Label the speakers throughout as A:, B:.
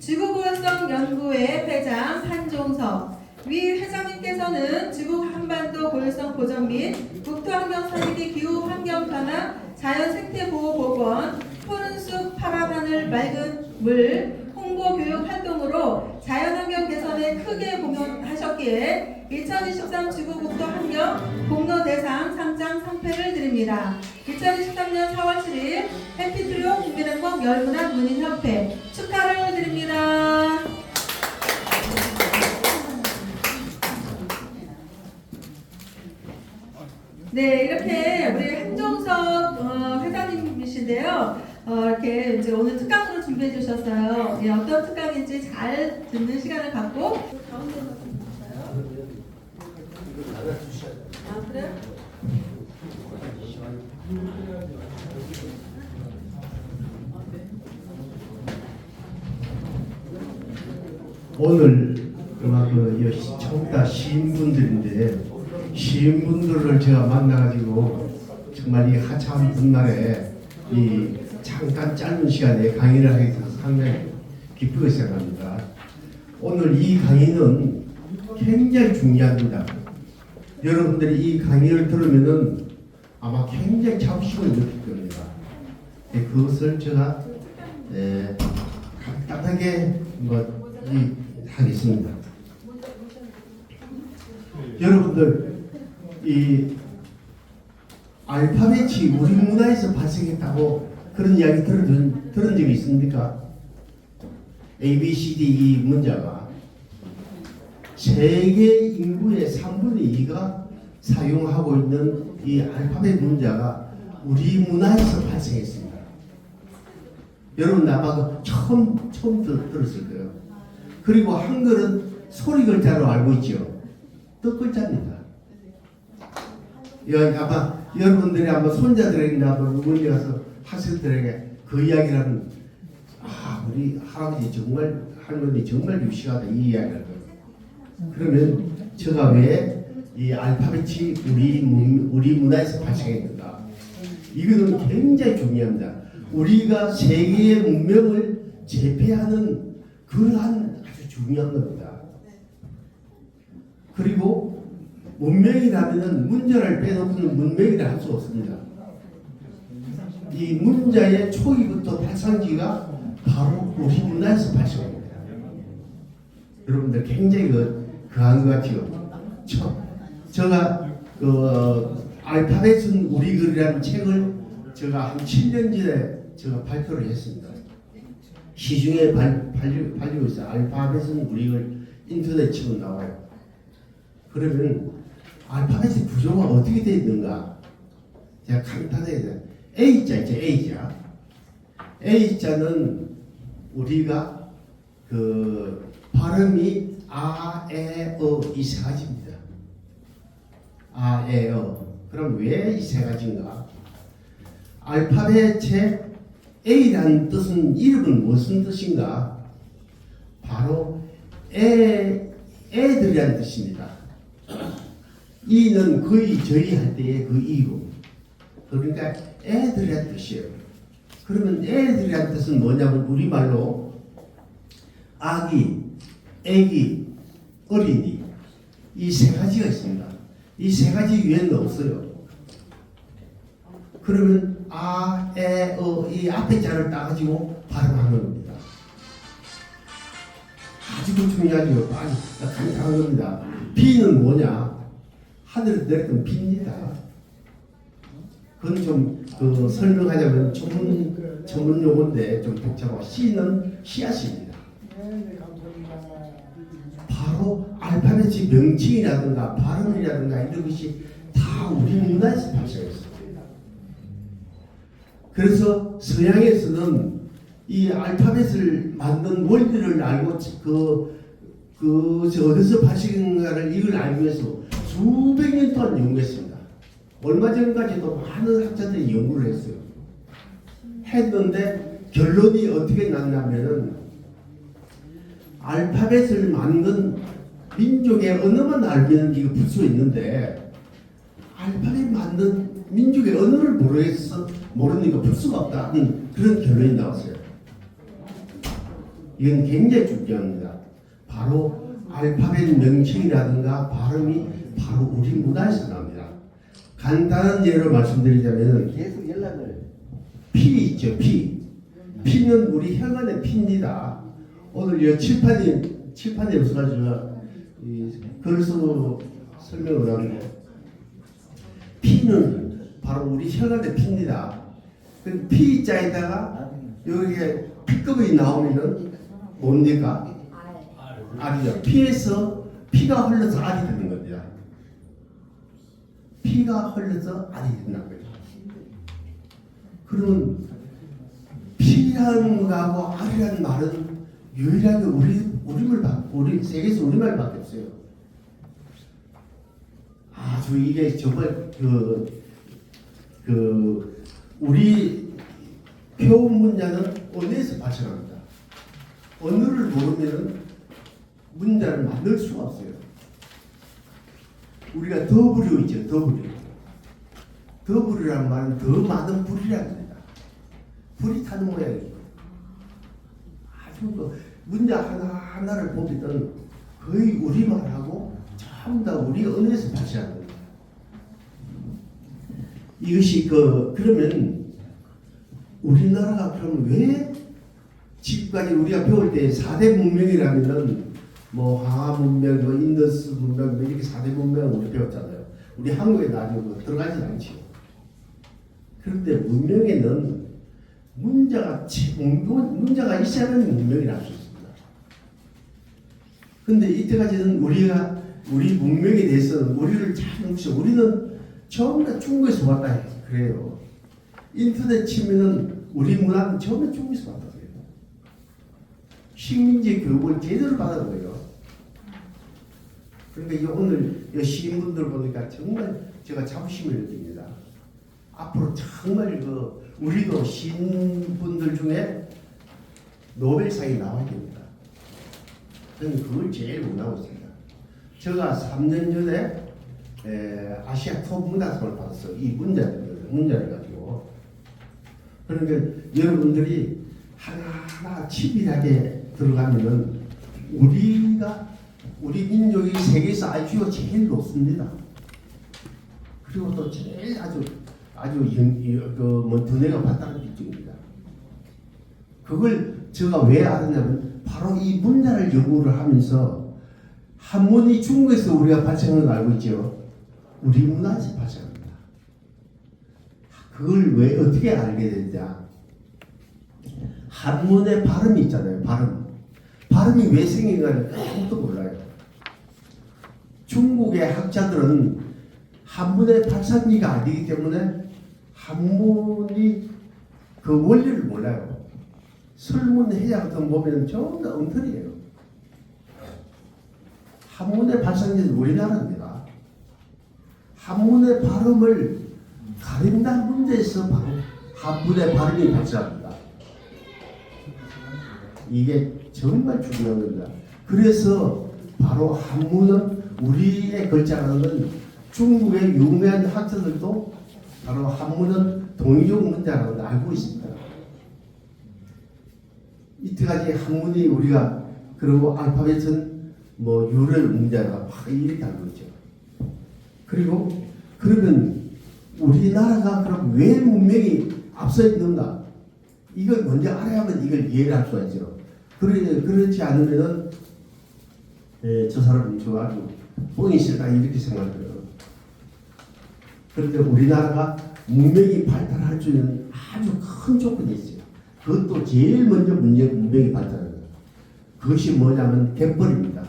A: 지구보호성 연구회 회장 한종석. 위 회장님께서는 지구 한반도 고유성 보전 및 국토환경 살리기 기후 환경 변화 자연 생태 보호 복원 푸른 숲 파란 하늘 맑은 물 홍보 교육 활동으로 자연환경 개선에 크게 공헌하셨기에 2023 지구국토 환경 공로 대상 상장 상패를 드립니다. 2023년 4월 7일 해피트리오 국민행복 열문화 문인협회 축하를 드립니다. 네, 이렇게 우리 한종석 회장님이신데요. 이렇게 이제 오늘 특강으로 준비해 주셨어요. 예, 어떤 특강인지 잘 듣는 시간을 갖고 가운데서 좀 보세요. 아, 그래요?
B: 오늘 청다 시인분들인데 시인분들을 제가 만나가지고 정말 이 하찮은 분날에 이 잠깐 짧은 시간에 강의를 하게 돼서 상당히 기쁘게 생각합니다. 오늘 이 강의는 굉장히 중요합니다. 여러분들이 이 강의를 들으면은 아마 굉장히 자부심을 느낄 겁니다. 그것을 제가 간단하게 하겠습니다. 여러분들 이 알파벳이 우리 문화에서 발생했다고 그런 이야기 들은 적이 있습니까? A, B, C, D 이 문자가 세계 인구의 3분의 2가 사용하고 있는 이 알파벳 문자가 우리 문화에서 발생했습니다. 여러분 아마 처음 들었을 거예요. 그리고 한글은 소리 글자로 알고 있죠. 뜻 글자입니다. 아마 여러분들이 아마 손자들에게나 어머니 가서 하실들에게 그 이야기를 하면 우리 할아버지 정말 할머니 정말 유식하다 이 이야기를 해요. 그러면 제가 왜 이 알파벳이 우리 문화에서 발생했는가? 이거는 굉장히 중요합니다. 우리가 세계의 문명을 제패하는 그러한 아주 중요한 겁니다. 그리고 문명이라면은 문자를 빼놓고는 문명이라 할 수 없습니다. 이 문자의 초기부터 발상지가 바로 우리 문화에서 발생합니다. 여러분들 굉장히 그한 것 같아요. 제가 알파벳은 우리 글이라는 책을 제가 한 7년 전에 제가 발표를 했습니다. 시중에 팔리고 있어요. 알파벳은 우리 글 인터넷 치면 나와요. 그러면 알파벳의 구조가 어떻게 되어 있는가? 제가 간단하게 A자 있죠. A자는 우리가 발음이 아, 에, 어 이 세 가지입니다. 아, 에, 어. 그럼 왜 이 세 가지인가? 알파벳의 A라는 뜻은 이름은 무슨 뜻인가? 바로 애들이라는 뜻입니다. 이는 거의 저희 할 때의 그 이고 그러니까 애들이라는 뜻이에요. 그러면 애들이라는 뜻은 뭐냐면 우리말로 아기, 애기, 어린이 이 세 가지가 있습니다. 이 세 가지 외에는 없어요. 그러면 아, 에, 어 이 앞에 자를 따가지고 발음하는 겁니다. 아주 중요하죠. 간단한 겁니다. 비는 뭐냐? 하늘에서 내렸던 비입니다. 그건 좀 설명하자면 전문 용어인데 좀 복잡하고 씨는 씨앗입니다. 바로 알파벳의 명칭이라든가 발음이라든가 이런 것이 다 우리 문화에서 발생했습니다. 그래서 서양에서는 이 알파벳을 만든 원리를 알고 어디서 발생인가를 이걸 알기 위해서 수백 년 동안 연구했습니다. 얼마 전까지도 많은 학자들이 연구를 했는데 결론이 어떻게 났냐면은 알파벳을 만든 민족의 언어만 알면 이거 풀 수 있는데 알파벳 만든 민족의 언어를 모르니까 풀 수가 없다는 그런 결론이 나왔어요. 이건 굉장히 중요합니다. 바로 알파벳 명칭이라든가 발음이 바로 우리 문화에서 나옵니다. 간단한 예로 말씀드리자면
C: 계속 연락을
B: 피 있죠. 피는 우리 혈관의 피입니다. 오늘 이 칠판에 없어가지고 글을 쓰고 설명을 하는데 피는 바로 우리 혈관의 피입니다. 그 피자에다가 여기에 P급이 나오면은 뭡니까? 알이죠. 피에서 피가 흘러서 알이 되는 겁니다. 피가 흘러서 알이 된다는 거죠. 그러면 피라는 거하고 알이라는 말은 유일하게 우리 세계에서 우리말밖에 없어요. 아주 이게 정말 우리 표현 문자는 언어에서 발생합니다. 언어를 모르면 문자를 만들 수가 없어요. 우리가 더블유 있죠. 더블유라는 말은 더 많은 불이라는 겁니다. 불이 타는 모양이죠. 아주 문자 하나를 보면 거의 우리말하고 전부 다 우리 언어에서 발생하는 겁니다. 이것이 그러면 우리나라가 그럼 왜 지금까지 우리가 배울 때 4대 문명이라면은 뭐 항하 문명, 뭐 인더스 문명, 뭐 이렇게 4대 문명을 우리 배웠잖아요. 우리 한국에 아직 들어가진 않지요. 그런데 문명에는 문자가 있어야만 문명이라 할 수 있습니다. 근데 이때까지는 우리 문명에 대해서는 우리를 잘 뭉쳐 우리는 처음에 중국에서 왔다 해요. 그래요. 인터넷 치면은 우리 문화는 처음에 중국에서 왔다 그래요. 식민지 교육을 제대로 받은 거예요. 그러니까 오늘 이 시인분들 보니까 정말 제가 자부심을 느낍니다. 앞으로 정말 우리도 시인분들 중에 노벨상이 나와야 됩니다. 저는 그걸 제일 원하고 있습니다. 제가 3년 전에 아시아 톱 문화상을 받았어요. 이 문자를 가지고. 그러니까 여러분들이 하나하나 치밀하게 들어가면은 우리 민족이 세계에서 IQ가 제일 높습니다. 그리고 또 제일 아주 두뇌가 발달한 민족입니다. 그걸 제가 왜 알았냐면 바로 이 문자를 연구를 하면서 한문이 중국에서 우리가 발생한 걸 알고 있죠. 우리 문화에서 발생합니다. 그걸 왜 어떻게 알게 됐냐? 한문의 발음이 있잖아요. 발음이 왜 생긴가를 아무도 몰라요. 중국의 학자들은 한문의 발상기가 아니기 때문에 한문이 그 원리를 몰라요. 설문 해야 같은 거 보면 전부 다 엉터리예요. 한문의 발상기는 우리나라입니다. 한문의 발음을 가린다 문제에서 바로 한문의 발음이 발생합니다. 이게 정말 중요한 겁니다. 그래서 바로 한문은 우리의 글자라는 건 중국의 유명한 학자들도 바로 한문은 동이종 문자라고 알고 있습니다. 이때까지 한문이 우리가 그리고 알파벳은 뭐 유럴 문자가 이렇게 알고 있죠. 그리고 그러면 우리나라가 그럼 왜 문명이 앞서 있는가? 이걸 먼저 알아야만 이걸 이해를 할 수가 있죠. 그렇지 않으면은 저 사람이 저 아주 뻥이 싫다 이렇게 생각해요. 그런데 우리나라가 문명이 발달할 수 있는 아주 큰 조건이 있어요. 그것도 제일 먼저 문명이 발달하는 거예요. 그것이 뭐냐면 갯벌입니다.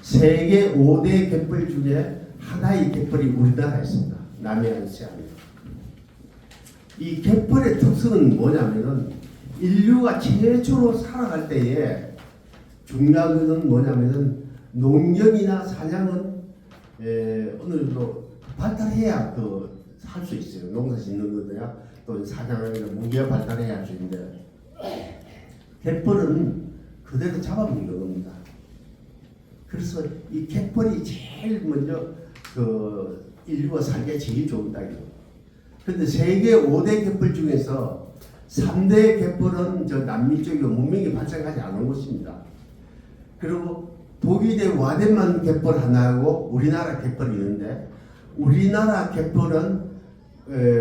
B: 세계 5대 갯벌 중에 하나의 갯벌이 우리나라에 있습니다. 남해안세합니다. 이 갯벌의 특성은 뭐냐면은 인류가 최초로 살아갈 때에 중요한 것은 뭐냐면은 농경이나 사냥은 어느 정도 발달해야 할 수 있어요. 농사 짓는 거냐 또 사냥이나 무기가 발달해야 할 수 있는데 갯벌은 그대로 잡아먹는 겁니다. 그래서 이 갯벌이 제일 먼저 인류가 살기에 제일 좋은 땅이에요. 그런데 세계 5대 갯벌 중에서 3대 갯벌은 저 남미 쪽에 문명이 발전하지 않은 곳입니다. 그리고 독일의 와덴만 갯벌 하나하고 우리나라 갯벌이 있는데 우리나라 갯벌은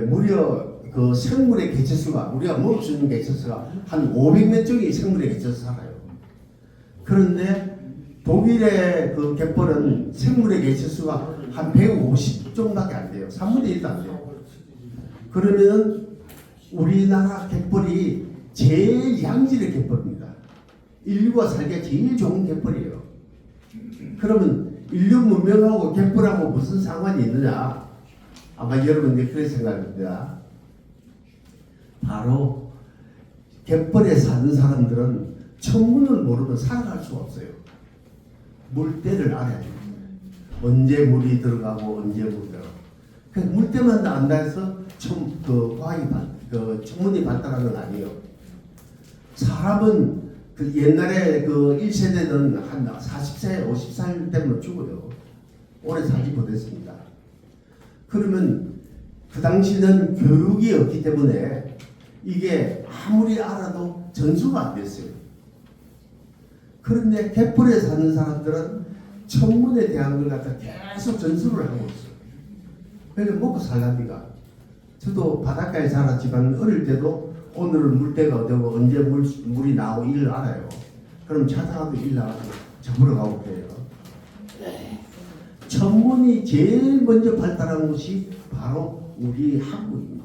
B: 무려 그 생물의 개체수가 우리가 먹을 수 있는 개체수가 한 500몇 종의 생물의 개체수 살아요. 그런데 독일의 그 갯벌은 생물의 개체수가 한 150종밖에 안 돼요. 3분의 1도 안 돼요. 그러면은 우리나라 갯벌이 제일 양질의 갯벌입니다. 인류가 살기가 제일 좋은 갯벌이에요. 그러면 인류 문명하고 갯벌하고 무슨 상관이 있느냐? 아마 여러분들이 그렇게 생각합니다. 바로 갯벌에 사는 사람들은 천문을 모르면 살아갈 수가 없어요. 물때를 알아야 돼요. 언제 물이 들어가고 언제 물이 들어가고. 그 물때만 안다 해서 천문이 발달한 건 아니에요. 사람은 그 옛날에 그 1세대는 한 40세, 50살 되면 죽어요. 오래 살지 못했습니다. 그러면 그 당시는 교육이 없기 때문에 이게 아무리 알아도 전수가 안 됐어요. 그런데 갯벌에 사는 사람들은 천문에 대한 걸 갖다 계속 전수를 하고 있어요. 그래서 먹고 살랍니다. 저도 바닷가에 자랐지만 어릴 때도 오늘은 물때가 어디고 언제 물이 나오고 이를 알아요. 그럼 자다가도 일 나가고 잡으러 가고 그래요. 천문이 제일 먼저 발달한 곳이 바로 우리 한국입니다.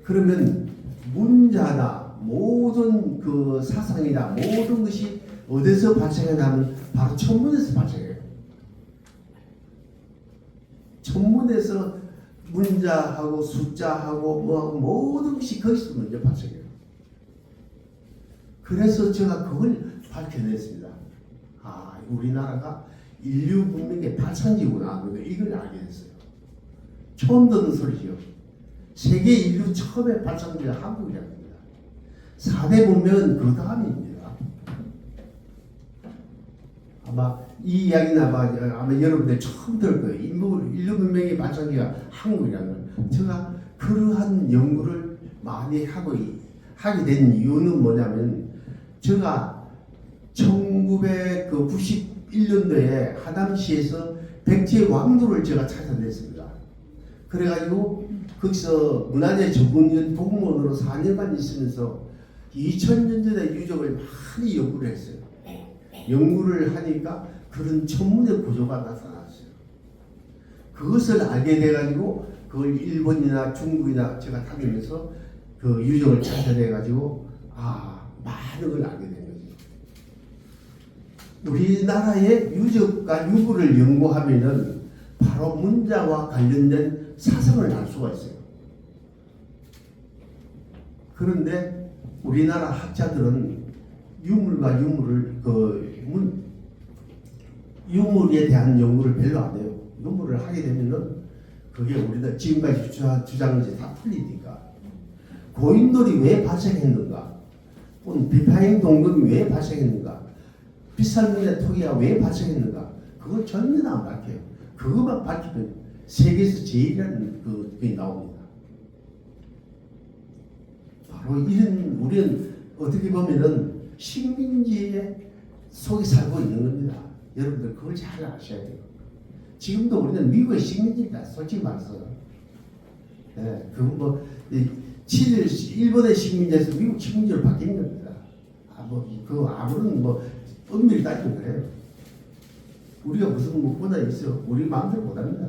B: 그러면 문자나 모든 그 사상이나 모든 것이 어디서 발생하냐면 바로 천문에서 발생해요. 천문에서 문자하고 숫자하고 뭐 모든 것이 거기서 먼저 발생해요. 그래서 제가 그걸 밝혀냈습니다. 아, 우리나라가 인류 문명의 발상지구나. 이걸 알게 됐어요. 처음 듣는 소리죠. 세계 인류 처음에 발상지가 한국이라고 합니다. 4대 문명은 그 다음입니다. 아마 이 이야기는 아마 여러분들 처음 들을 거예요. 인류 문명의 발전기가 한국이라는 걸. 제가 그러한 연구를 많이 하게 된 이유는 뭐냐면 제가 1991년도에 하남시에서 백제 왕도를 제가 찾아냈습니다. 그래가지고 거기서 문화재 전문위원 공무원으로 4년간 있으면서 2000년 전의 유적을 많이 연구를 했어요. 연구를 하니까 그런 천문의 구조가 나타났어요. 그것을 알게 돼가지고 그걸 일본이나 중국이나 제가 다니면서 그 유적을 찾아내가지고 많은 걸 알게 된 거죠. 우리나라의 유적과 유물을 연구하면은 바로 문자와 관련된 사상을 알 수가 있어요. 그런데 우리나라 학자들은 유물과 유물에 대한 연구를 별로 안 해요. 유물을 하게 되면은 그게 우리가 지금까지 주장한 것이 다 틀리니까. 고인돌이 왜 발생했는가? 비파행 동굴이 왜 발생했는가? 비살문의 토기가 왜 발생했는가? 그걸 전혀 안 밝혀요. 그것만 밝히면 세계에서 제일이라는 그게 나옵니다. 바로 이런 우리는 어떻게 보면은 식민지의 속에 살고 있는 겁니다. 여러분들 그걸 잘 아셔야 돼요. 지금도 우리는 미국의 식민지입니다. 솔직히 말해서. 네, 그건 뭐 일본의 식민지에서 미국 식민지로 바뀐 겁니다. 그 아무런 엄밀히 따지면 그래요. 우리가 무슨 무엇보다 있어요. 우리 마음대로 못합니다.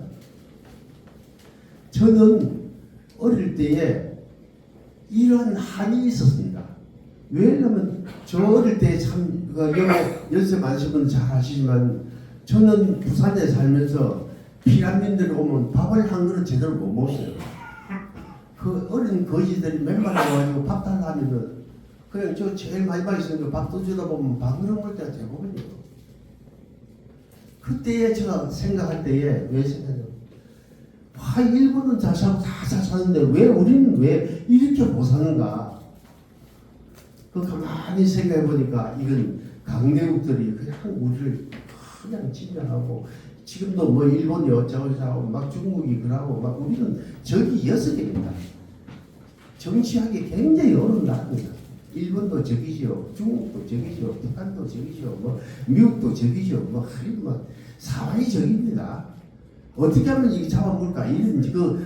B: 저는 어릴 때에 이런 한이 있었습니다. 왜냐면 저 어릴 때 참 영어 연세 많으신 분은 잘 아시지만 저는 부산에 살면서 피라민들 오면 밥을 한 그릇 제대로 못 먹었어요. 그 어린 거지들이 맨날 와가지고 밥 달라 하면은 그냥 저 제일 마지막에 있으니까 밥 떠주다 보면 밥 그릇 먹을 때가 대부분이에요. 그때에 제가 생각할 때에 왜 생각해요? 일본은 잘 살고 다 잘 사는데 왜 우리는 왜 이렇게 못 사는가? 그 가만히 생각해 보니까 이건 강대국들이 그냥 우리를 그냥 침략하고 지금도 뭐 일본이 어쩌고 저쩌고 막 중국이 그러고 막 우리는 적이 6개입니다. 정치하기 굉장히 어려운 나라입니다. 일본도 적이죠, 중국도 적이죠, 북한도 적이죠, 뭐 미국도 적이죠, 뭐 사방이 적입니다. 어떻게 하면 이게 잡아볼까 이런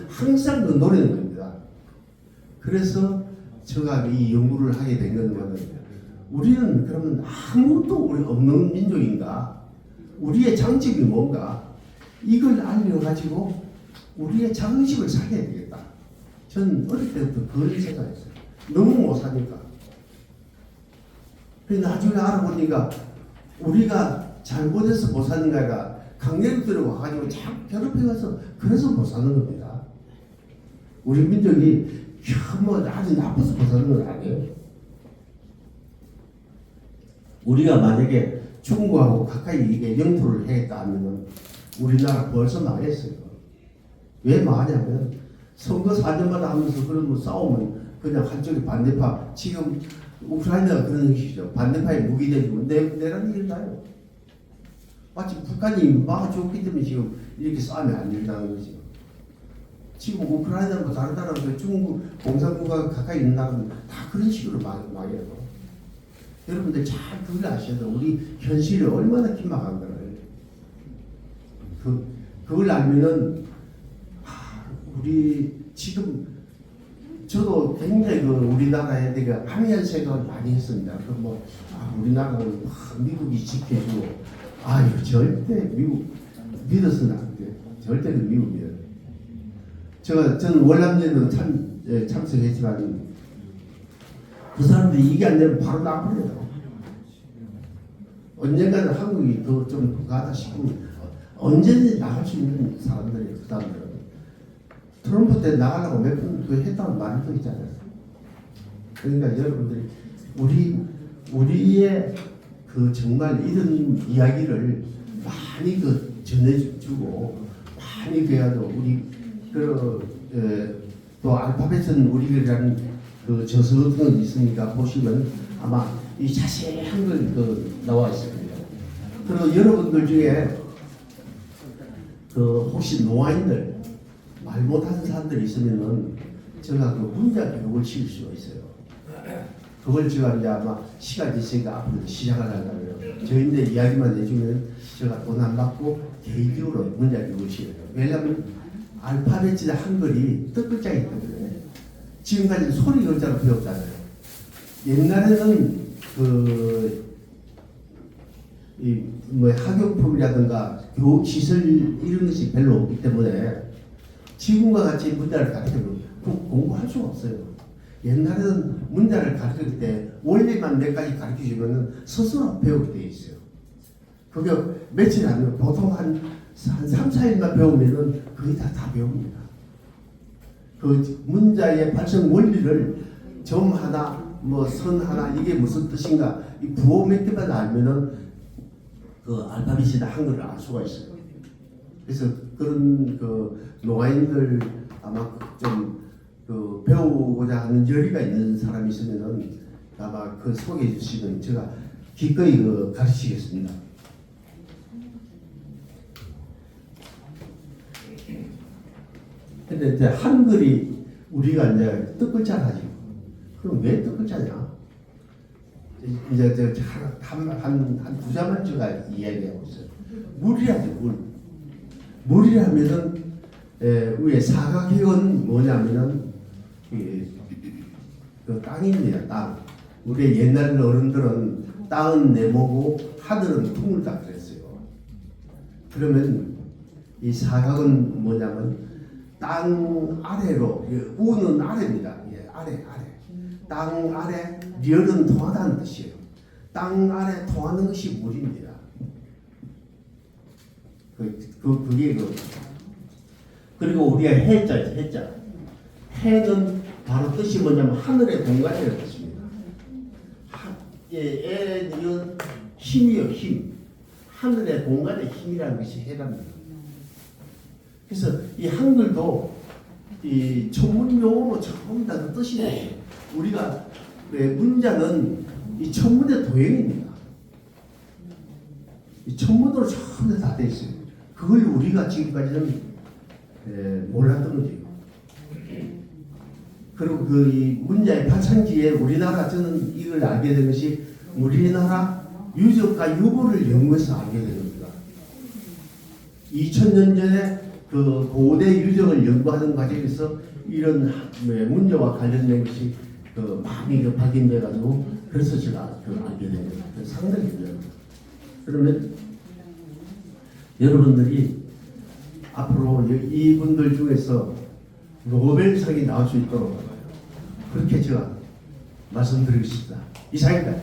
B: 항상 노리는 겁니다. 그래서 제가 이 연구를 하게 된 것은 우리는 그러면 아무것도 없는 민족인가? 우리의 장점이 뭔가? 이걸 알려가지고 우리의 자긍심을 살려야 되겠다. 전 어릴 때부터 그걸 생각했어요. 너무 못 사니까. 그래서 나중에 알아보니까 우리가 잘못해서 못 사는 게 아니라 강렬들이 와가지고 자꾸 괴롭혀가서 그래서 못 사는 겁니다. 우리 민족이 뭐 아주 나빠서 못 사는 건 아니에요. 우리가 만약에 중국하고 가까이 이게 영토를 해겠다 하면은 우리나라 벌써 망했어요. 왜 망하냐면 선거 4년마다 하면서 그런 뭐 싸우면 그냥 한쪽이 반대파, 지금 우크라이나가 그런 것이죠. 반대파에 무기 대주면 내라는 일 나요. 마치 북한이 막아줬기 때문에 지금 이렇게 싸우면 안 된다는 거죠. 지금 우크라이나도 다르다는 중국 공산국가가 가까이 있는 나라는 다 그런 식으로 망해요. 여러분들 잘 그걸 아셔야 돼요. 우리 현실이 얼마나 긴박한 거를. 그걸 알면은 우리 지금 저도 굉장히 우리나라에 내가 합리한 생각을 많이 했습니다. 우리나라는 미국이 지켜주고 이거 절대 미국 믿어서는 안 돼. 절대 미국 믿어요. 저는 월남전에도 참석했지만 그 사람들이 이게 안 되면 바로 나가버려요. 언젠가는 한국이 더 좀 가다 싶으면 언제든지 나갈 수 있는 사람들이에요. 그 사람들은. 트럼프 때 나가려고 몇 번 했다는 말도 있잖아요. 그러니까 여러분들이 우리의 정말 이런 이야기를 많이 전해주고 많이 그래도 우리 또 알파벳은 우리라는 저서 같은 건 있으니까 보시면 아마 이 자세한 걸 나와 있습니다. 그리고 여러분들 중에 혹시 노아인들 말 못하는 사람들이 있으면은 제가 문자 교육을 시킬 수가 있어요. 그걸 제가 이제 아마 시간이 있으니까 앞으로 시작을 하려고요. 저희들 이야기만 해주면 제가 돈 안 받고 개인적으로 문자 교육을 시켜요. 왜냐하면 알파벳이나 한글이 뜻글자이기 때문에 지금까지는 소리 글자로 배웠잖아요. 옛날에는 학용품이라든가 교육시설 이런 것이 별로 없기 때문에 지금과 같이 문자를 가르치면 공부할 수가 없어요. 옛날에는 문자를 가르칠 때 원리만 몇 가지 가르쳐주면 스스로 배우게 돼 있어요. 그게 며칠 안 돼요. 보통 한 3, 4일만 배우면은 거의 다 배웁니다. 문자의 발성 원리를 점 하나, 선 하나, 이게 무슨 뜻인가, 이 부호 몇 개만 알면은 알파벳이나 한글을 알 수가 있어요. 그래서 그런 노아인들 아마 좀 배우고자 하는 열의가 있는 사람이 있으면은 아마 소개해 주시면 제가 기꺼이 가르치겠습니다. 근데 이제 한글이 우리가 이제 뜻글자라지. 그럼 왜 뜻글자냐? 이제 한 두 자만 제가 이야기하고 있어요. 물이라죠, 물. 물이라면은 위에 사각형은 뭐냐면은 땅입니다. 땅. 우리 옛날 어른들은 땅은 네모고 하늘은 둥글다 그랬어요. 그러면 이 사각은 뭐냐면 땅 아래로, 우는 아래입니다. 아래. 땅 아래, 리얼은 통하다는 뜻이에요. 땅 아래 통하는 것이 물입니다. 그리고 우리가 해자. 해는 바로 뜻이 뭐냐면 하늘의 공간이라는 뜻입니다. 이건 힘이요, 힘. 하늘의 공간의 힘이라는 것이 해랍니다. 그래서 이 한글도 이 천문 용어로 전부 다 뜻이 돼요. 우리가 문자는 이 천문의 도형입니다. 이 천문으로 전부 다 돼 있어요. 그걸 우리가 지금까지는 몰랐던 거죠. 그리고 그 이 문자의 파창기에 우리나라 저는 이걸 알게 된 것이 우리나라 유적과 유물을 연구해서 알게 된 겁니다. 2000년 전에 그 고대 유적을 연구하는 과정에서 이런 문제와 관련된 것이 그 많이 그 발견돼 가지고 그래서 제가 그 알게 된 겁니다. 상당히 중요합니다. 그러면 여러분들이 앞으로 이분들 중에서 노벨상이 나올 수 있도록 그렇게 제가 말씀드리겠습니다. 이상입니다.